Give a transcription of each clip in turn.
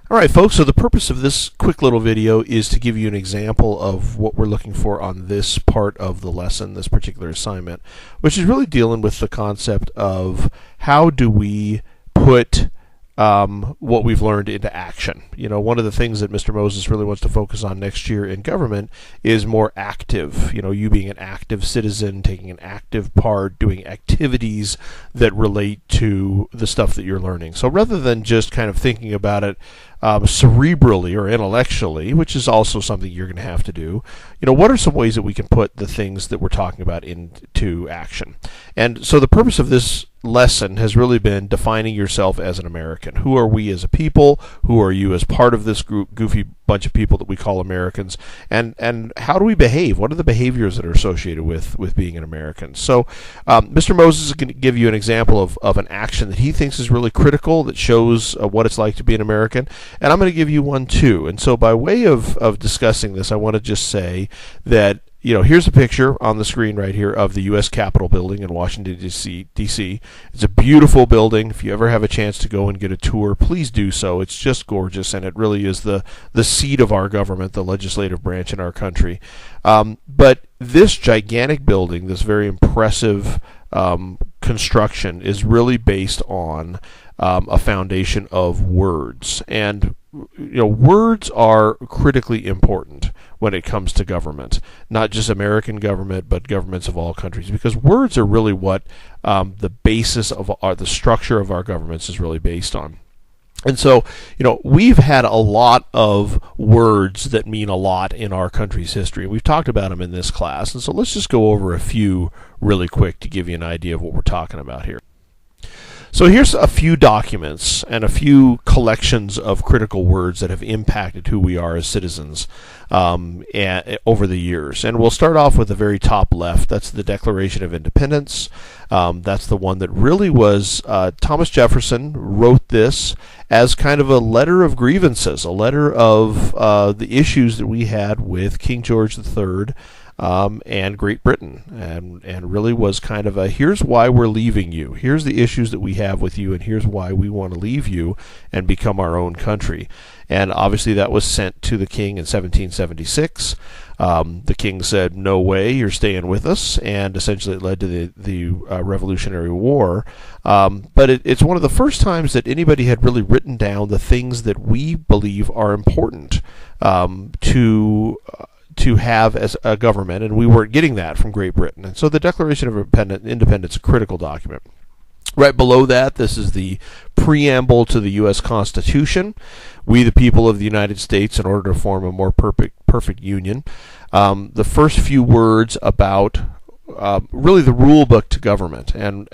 Alright folks, so the purpose of this quick little video is to give you an example of what we're looking for on this part of the lesson, this particular assignment, which is really dealing with the concept of how do we put what we've learned into action. You know, one of the things that Mr. Moses really wants to focus on next year in government is more active. You know, you being an active citizen, taking an active part, doing activities that relate to the stuff that you're learning. So rather than just kind of thinking about it cerebrally or intellectually, which is also something you're going to have to do, you know, what are some ways that we can put the things that we're talking about into action? And so the purpose of this lesson has really been defining yourself as an American. Who are we as a people? Who are you as part of this group, goofy bunch of people that we call Americans? And how do we behave? What are the behaviors that are associated with being an American? So Mr. Moses is going to give you an example of an action that he thinks is really critical, that shows what it's like to be an American. And I'm going to give you one too. And so by way of discussing this, I want to just say that, you know, here's a picture on the screen right here of the U.S. Capitol building in Washington, D.C. It's a beautiful building. If you ever have a chance to go and get a tour, please do so. It's just gorgeous, and it really is the seat of our government, the legislative branch in our country. But this gigantic building, this very impressive construction, is really based on a foundation of words. And you know, words are critically important when it comes to government, not just American government, but governments of all countries, because words are really what the basis of the structure of our governments is really based on. And so, you know, we've had a lot of words that mean a lot in our country's history. We've talked about them in this class, and so let's just go over a few really quick to give you an idea of what we're talking about here. So here's a few documents and a few collections of critical words that have impacted who we are as citizens over the years. And we'll start off with the very top left. That's the Declaration of Independence. That's the one that really was Thomas Jefferson wrote this as kind of a letter of grievances, a letter of the issues that we had with King George III. And Great Britain, and really was kind of a, here's why we're leaving you, here's the issues that we have with you, and here's why we want to leave you and become our own country. And obviously that was sent to the king in 1776. The king said, no way, you're staying with us, and essentially it led to the Revolutionary War. But it's one of the first times that anybody had really written down the things that we believe are important to have as a government, and we weren't getting that from Great Britain. And so the Declaration of Independence is a critical document. Right below that, this is the preamble to the U.S. Constitution. We, the people of the United States, in order to form a more perfect union. The first few words about really the rule book to government, and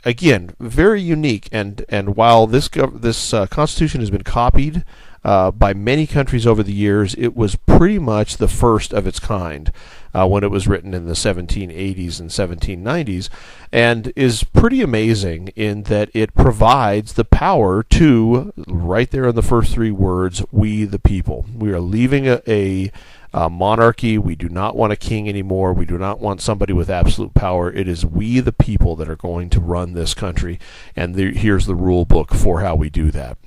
again, very unique. And while this Constitution has been copied by many countries over the years, it was pretty much the first of its kind when it was written in the 1780s and 1790s, and is pretty amazing in that it provides the power to, right there in the first three words, we the people. We are leaving a monarchy. We do not want a king anymore. We do not want somebody with absolute power. It is we the people that are going to run this country, and here's the rule book for how we do that.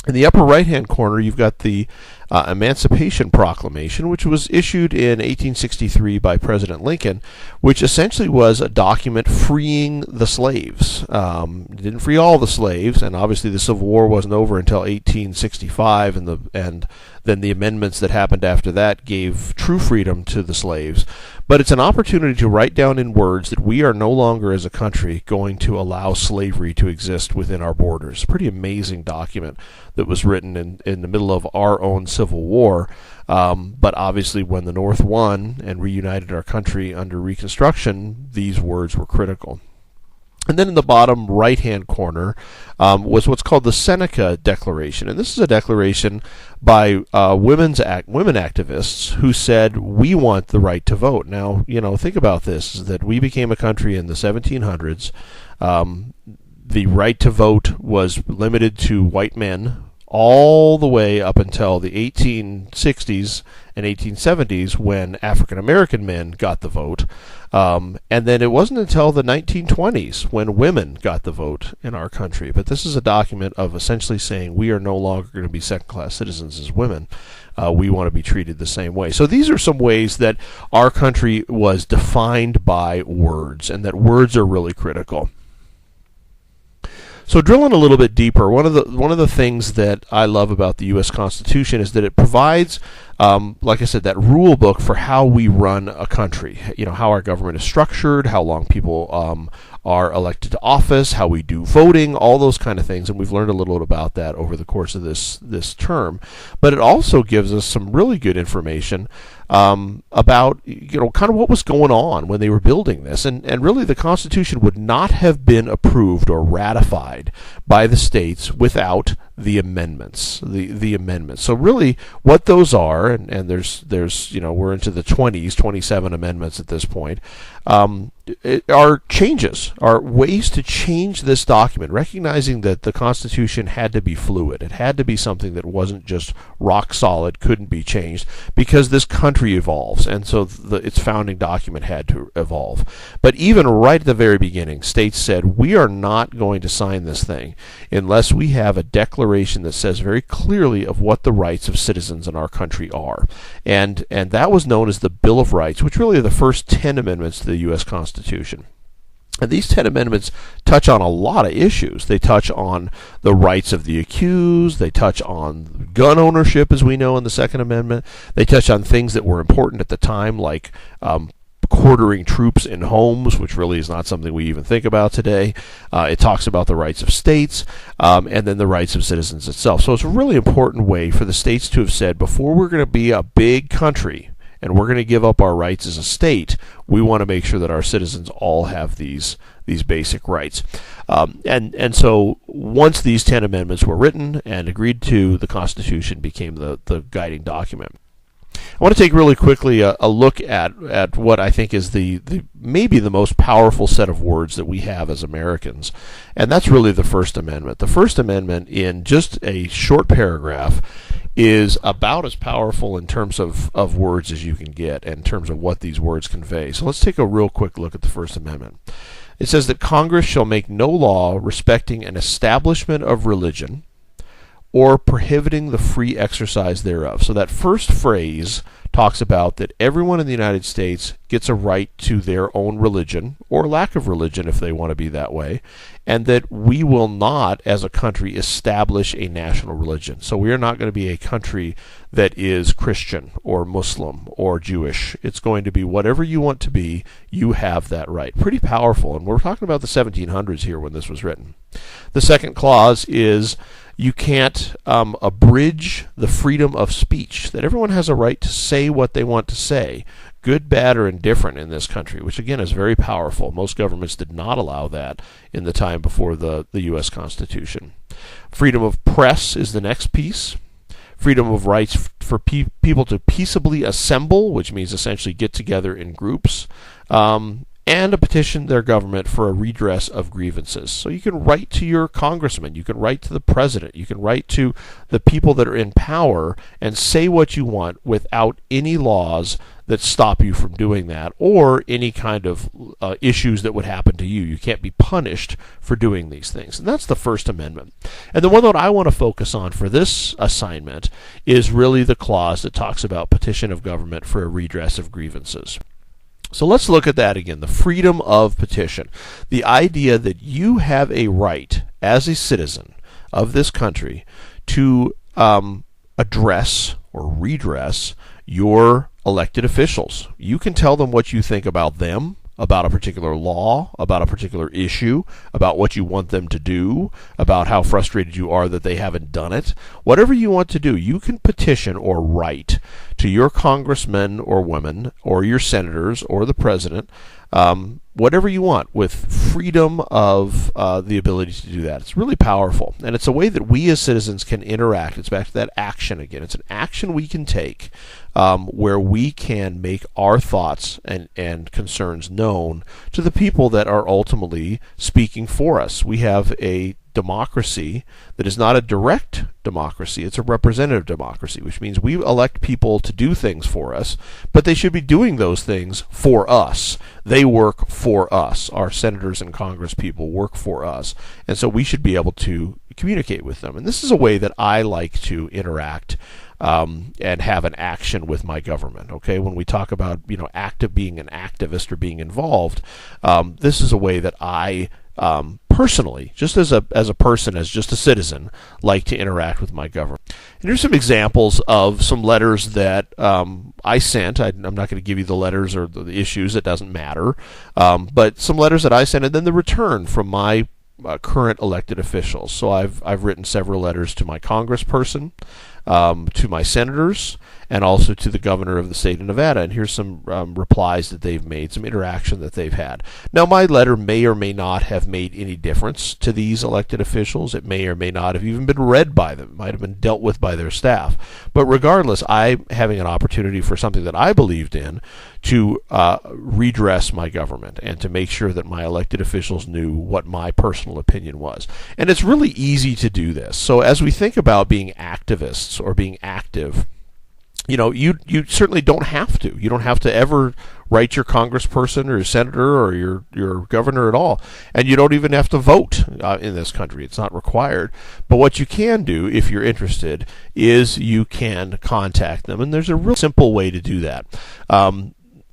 In the upper right-hand corner, you've got the Emancipation Proclamation, which was issued in 1863 by President Lincoln, which essentially was a document freeing the slaves. It didn't free all the slaves, and obviously the Civil War wasn't over until 1865, and then the amendments that happened after that gave true freedom to the slaves. But it's an opportunity to write down in words that we are no longer, as a country, going to allow slavery to exist within our borders. Pretty amazing document that was written in the middle of our own Civil War. But obviously when the North won and reunited our country under Reconstruction, these words were critical. And then in the bottom right-hand corner was what's called the Seneca Declaration. And this is a declaration by women activists who said, we want the right to vote. Now, you know, think about this, that we became a country in the 1700s. The right to vote was limited to white men all the way up until the 1860s, and 1870s when African American men got the vote. And then it wasn't until the 1920s when women got the vote in our country. But this is a document of essentially saying we are no longer going to be second-class citizens as women. We want to be treated the same way. So these are some ways that our country was defined by words, and that words are really critical. So drilling a little bit deeper, one of the things that I love about the U.S. Constitution is that it provides, like I said, that rule book for how we run a country. You know, how our government is structured, how long people are elected to office, how we do voting, all those kind of things. And we've learned a little bit about that over the course of this term. But it also gives us some really good information about, you know, kind of what was going on when they were building this. And really the Constitution would not have been approved or ratified by the states without the amendments, the amendments. So really what those are, and there's you know, we're into the 27 amendments at this point, are changes, are ways to change this document, recognizing that the Constitution had to be fluid. It had to be something that wasn't just rock solid, couldn't be changed, because this country evolves, and so its founding document had to evolve. But even right at the very beginning, states said, we are not going to sign this thing unless we have a declaration that says very clearly of what the rights of citizens in our country are. And that was known as the Bill of Rights, which really are the first 10 amendments to the U.S. Constitution. And these 10 amendments touch on a lot of issues. They touch on the rights of the accused. They touch on gun ownership, as we know in the Second Amendment. They touch on things that were important at the time, like quartering troops in homes, which really is not something we even think about today. It talks about the rights of states, and then the rights of citizens itself. So it's a really important way for the states to have said, before we're going to be a big country, and we're going to give up our rights as a state, we want to make sure that our citizens all have these basic rights. And so once these 10 amendments were written and agreed to, the Constitution became the guiding document. I want to take really quickly a look at what I think is the maybe the most powerful set of words that we have as Americans, and that's really the First Amendment. The First Amendment, in just a short paragraph, is about as powerful in terms of words as you can get, in terms of what these words convey. So let's take a real quick look at the First Amendment. It says that Congress shall make no law respecting an establishment of religion or prohibiting the free exercise thereof. So that first phrase talks about that everyone in the United States gets a right to their own religion, or lack of religion if they want to be that way, and that we will not, as a country, establish a national religion. So we are not going to be a country that is Christian or Muslim or Jewish. It's going to be whatever you want to be, you have that right. Pretty powerful, and we're talking about the 1700s here when this was written. The second clause is you can't abridge the freedom of speech, that everyone has a right to say what they want to say, good, bad, or indifferent in this country, which again is very powerful. Most governments did not allow that in the time before the U.S. Constitution. Freedom of press is the next piece. Freedom of rights for people to peaceably assemble, which means essentially get together in groups, and to petition their government for a redress of grievances. So you can write to your congressman, you can write to the president, you can write to the people that are in power and say what you want without any laws that stop you from doing that, or any kind of issues that would happen to you. You can't be punished for doing these things. And that's the First Amendment. And the one that I want to focus on for this assignment is really the clause that talks about petition of government for a redress of grievances. So let's look at that again, the freedom of petition. The idea that you have a right as a citizen of this country to address or redress your elected officials. You can tell them what you think about them, about a particular law, about a particular issue, about what you want them to do, about how frustrated you are that they haven't done it. Whatever you want to do, you can petition or write to your congressmen or women, or your senators, or the president, whatever you want, with freedom of the ability to do that. It's really powerful, and it's a way that we as citizens can interact. It's back to that action again. It's an action we can take where we can make our thoughts and concerns known to the people that are ultimately speaking for us. We have a democracy that is not a direct democracy. It's a representative democracy, which means we elect people to do things for us, but they should be doing those things for us. They work for us. Our senators and Congress people work for us, and so we should be able to communicate with them. And this is a way that I like to interact and have an action with my government. Okay, when we talk about being an activist or being involved, this is a way that I personally, just as a person, as just a citizen, like to interact with my government. And here's some examples of some letters that I sent. I'm not going to give you the letters or the issues; it doesn't matter. But some letters that I sent, and then the return from my current elected officials. So I've written several letters to my congressperson, to my senators, and also to the governor of the state of Nevada. And here's some replies that they've made, some interaction that they've had. Now, my letter may or may not have made any difference to these elected officials. It may or may not have even been read by them. It might have been dealt with by their staff. But regardless, I'm having an opportunity for something that I believed in to redress my government and to make sure that my elected officials knew what my personal opinion was. And it's really easy to do this. So as we think about being activists or being active, you certainly don't have to. You don't have to ever write your congressperson or your senator or your governor at all. And you don't even have to vote in this country. It's not required. But what you can do, if you're interested, is you can contact them. And there's a real simple way to do that.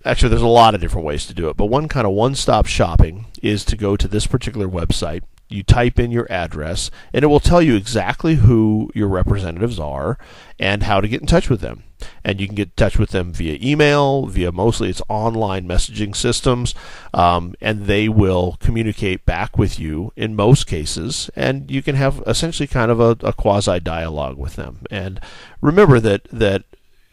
Actually, there's a lot of different ways to do it. But one kind of one-stop shopping is to go to this particular website. You type in your address, and it will tell you exactly who your representatives are and how to get in touch with them. And you can get in touch with them via email, via mostly it's online messaging systems, and they will communicate back with you in most cases, and you can have essentially kind of a quasi-dialogue with them. And remember that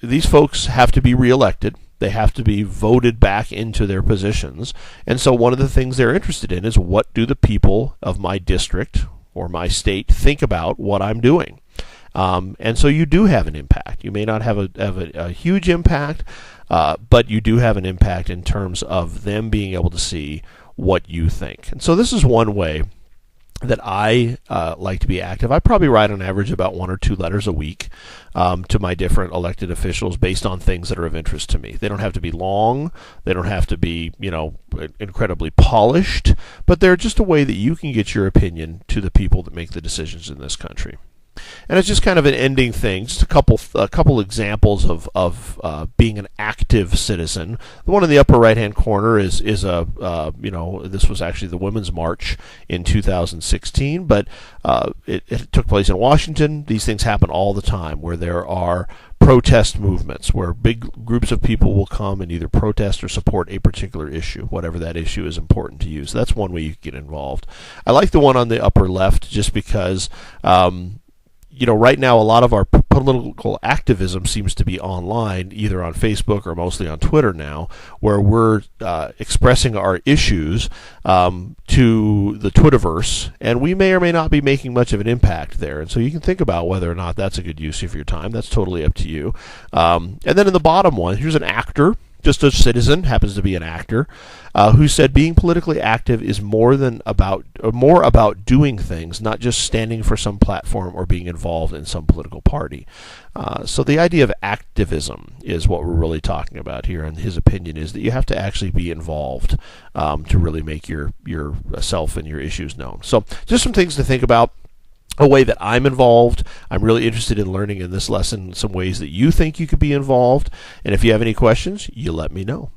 these folks have to be reelected. They have to be voted back into their positions. And so one of the things they're interested in is, what do the people of my district or my state think about what I'm doing? And so you do have an impact. You may not have a huge impact, but you do have an impact in terms of them being able to see what you think. And so this is one way that I like to be active. I probably write on average about 1 or 2 letters a week to my different elected officials based on things that are of interest to me. They don't have to be long. They don't have to be, incredibly polished, but they're just a way that you can get your opinion to the people that make the decisions in this country. And it's just kind of an ending thing, just a couple examples of being an active citizen. The one in the upper right-hand corner is this was actually the Women's March in 2016, but it took place in Washington. These things happen all the time, where there are protest movements, where big groups of people will come and either protest or support a particular issue, whatever that issue is important to you. So that's one way you can get involved. I like the one on the upper left just because right now a lot of our political activism seems to be online, either on Facebook or mostly on Twitter now, where we're expressing our issues to the Twitterverse, and we may or may not be making much of an impact there. And so you can think about whether or not that's a good use of your time. That's totally up to you. And then in the bottom one, here's an actor, just a citizen, happens to be an actor, who said being politically active is more about doing things, not just standing for some platform or being involved in some political party. So the idea of activism is what we're really talking about here, and his opinion is that you have to actually be involved to really make yourself and your issues known. So just some things to think about. A way that I'm involved. I'm really interested in learning in this lesson some ways that you think you could be involved. And if you have any questions, you let me know.